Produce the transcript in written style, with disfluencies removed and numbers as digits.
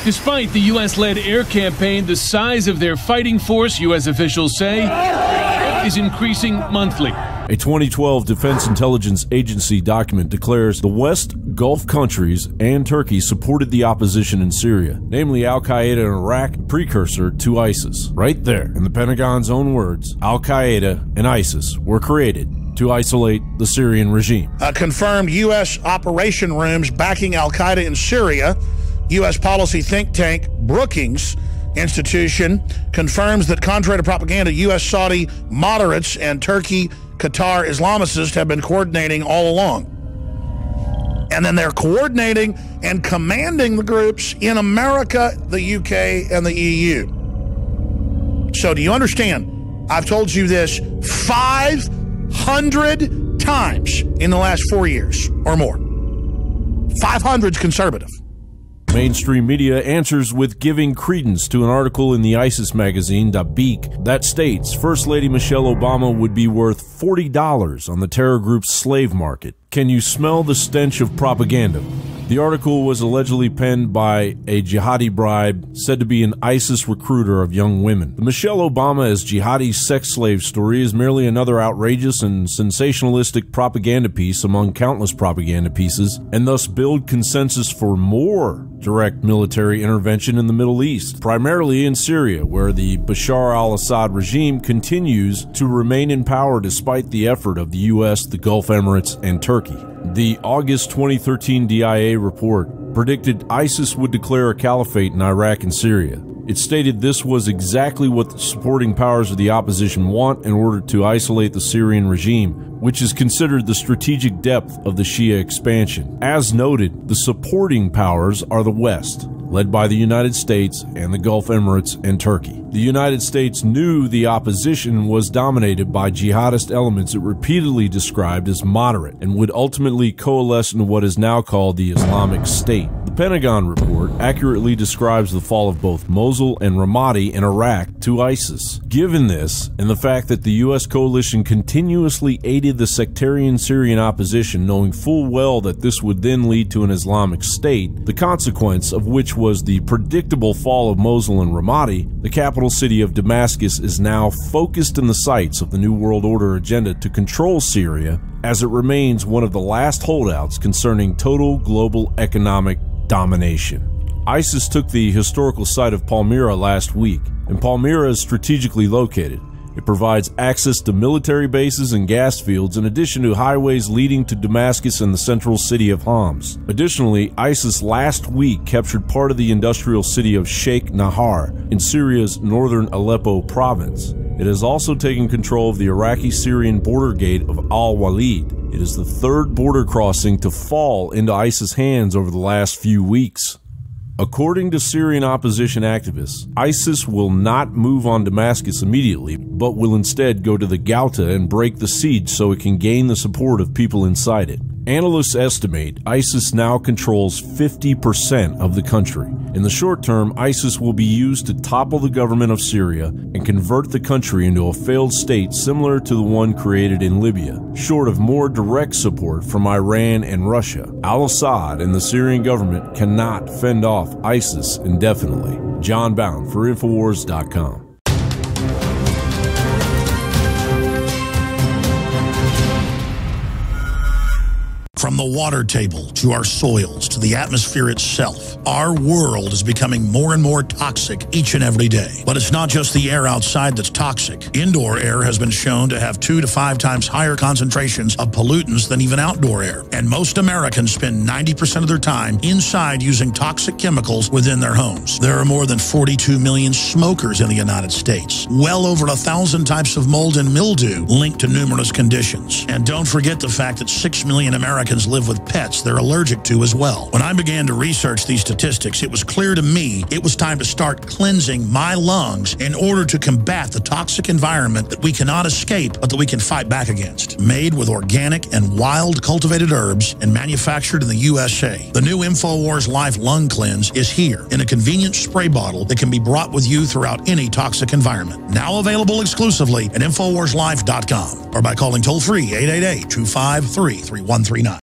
Despite the U.S.-led air campaign, the size of their fighting force, U.S. officials say, is increasing monthly. A 2012 Defense Intelligence Agency document declares the West Gulf countries and Turkey supported the opposition in Syria, namely al-Qaeda in Iraq, precursor to ISIS. Right there, in the Pentagon's own words, al-Qaeda and ISIS were created to isolate the Syrian regime. Confirmed U.S. operation rooms backing al-Qaeda in Syria. U.S. policy think tank Brookings Institution confirms that, contrary to propaganda, U.S. Saudi moderates and Turkey Qatar Islamicists have been coordinating all along. And then they're coordinating and commanding the groups in America, the UK, and the EU. So do you understand? I've told you this 500 times in the last 4 years or more. 500's conservative. Mainstream media answers with giving credence to an article in the ISIS magazine Dabiq that states First Lady Michelle Obama would be worth $40 on the terror group's slave market. Can you smell the stench of propaganda? The article was allegedly penned by a jihadi bride said to be an ISIS recruiter of young women. The Michelle Obama as jihadi sex slave story is merely another outrageous and sensationalistic propaganda piece among countless propaganda pieces, and thus build consensus for more direct military intervention in the Middle East, primarily in Syria, where the Bashar al-Assad regime continues to remain in power despite the effort of the U.S., the Gulf Emirates, and Turkey. The August 2013 DIA report predicted ISIS would declare a caliphate in Iraq and Syria. It stated this was exactly what the supporting powers of the opposition want in order to isolate the Syrian regime, which is considered the strategic depth of the Shia expansion. As noted, the supporting powers are the West, led by the United States and the Gulf Emirates and Turkey. The United States knew the opposition was dominated by jihadist elements it repeatedly described as moderate and would ultimately coalesce into what is now called the Islamic State. The Pentagon report accurately describes the fall of both Mosul and Ramadi in Iraq to ISIS. Given this, and the fact that the U.S. coalition continuously aided the sectarian Syrian opposition, knowing full well that this would then lead to an Islamic State, the consequence of which was the predictable fall of Mosul and Ramadi, the capital city of Damascus is now focused in the sights of the New World Order agenda to control Syria, as it remains one of the last holdouts concerning total global economic domination. ISIS took the historical site of Palmyra last week, and Palmyra is strategically located. It provides access to military bases and gas fields in addition to highways leading to Damascus and the central city of Homs. Additionally, ISIS last week captured part of the industrial city of Sheikh Nahar in Syria's northern Aleppo province. It has also taken control of the Iraqi-Syrian border gate of Al-Walid. It is the third border crossing to fall into ISIS hands over the last few weeks. According to Syrian opposition activists, ISIS will not move on Damascus immediately, but will instead go to the Ghouta and break the siege so it can gain the support of people inside it. Analysts estimate ISIS now controls 50% of the country. In the short term, ISIS will be used to topple the government of Syria and convert the country into a failed state similar to the one created in Libya, short of more direct support from Iran and Russia. Al-Assad and the Syrian government cannot fend off ISIS indefinitely. John Bound for Infowars.com. From the water table to our soils to the atmosphere itself, our world is becoming more and more toxic each and every day. But it's not just the air outside that's toxic. Indoor air has been shown to have 2 to 5 times higher concentrations of pollutants than even outdoor air. And most Americans spend 90% of their time inside using toxic chemicals within their homes. There are more than 42 million smokers in the United States. Well over 1,000 types of mold and mildew linked to numerous conditions. And don't forget the fact that 6 million Americans live with pets they're allergic to as well. When I began to research these statistics, it was clear to me it was time to start cleansing my lungs in order to combat the toxic environment that we cannot escape but that we can fight back against. Made with organic and wild cultivated herbs and manufactured in the USA, the new InfoWars Life Lung Cleanse is here in a convenient spray bottle that can be brought with you throughout any toxic environment. Now available exclusively at InfoWarsLife.com or by calling toll-free 888-253-3139.